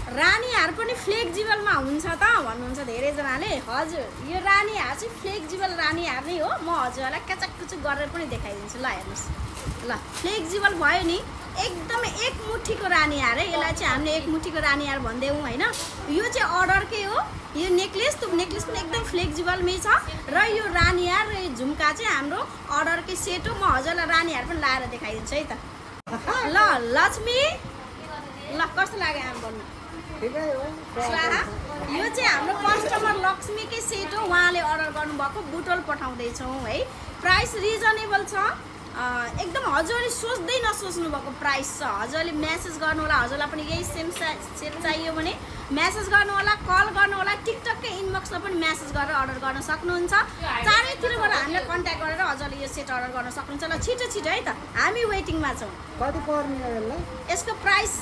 रानी हार पनि फ्लेक्जिबलमा हुन्छ त भन्नुहुन्छ धेरैजनाले। हजुर यो रानी हार चाहिँ फ्लेक्जिबल रानी हार नै हो। म हजुरहरूलाई क्याचक कुचुक गरेर पनि देखाइदिन्छु। ल हेर्नुहोस्, ल फ्लेक्जिबल भयो नि, एकदमै एक मुठीको रानी हार है। यसलाई चाहिँ हामीले एक मुठीको रानी हार भन्दैछौँ होइन। यो चाहिँ अर्डरकै हो। यो नेक्लेस पनि एकदम फ्लेक्जिबलमै छ र यो रानी हार र यो झुम्का चाहिँ हाम्रो अर्डरकै सेट हो। म हजुरलाई रानी हार पनि लाएर देखाइदिन्छु है त। ल लक्ष्मी, ल कस्तो लाग्यो आम भन्नु? स्वाहा। यो चाहिँ हाम्रो कस्टमर लक्ष्मीकै सेट हो। उहाँले अर्डर गर्नुभएको बुटोल पठाउँदैछौँ है। प्राइस रिजनेबल छ एकदम। हजुरले सोच्दै नसोच्नु भएको प्राइस छ। हजुरले मेसेज गर्नु होला। हजुरलाई पनि यही सेम सेट चाहियो भने मेसेज गर्नु होला, कल गर्नु होला, टिकटककै इनबक्समा पनि मेसेज गरेर अर्डर गर्न सक्नुहुन्छ। चारैतिरबाट हामीलाई कन्ट्याक्ट गरेर हजुरले यो सेट अर्डर गर्न सक्नुहुन्छ। ल छिटो छिटो है त, हामी वेटिङमा छौँ। कति पर्ने यसलाई? यसको प्राइस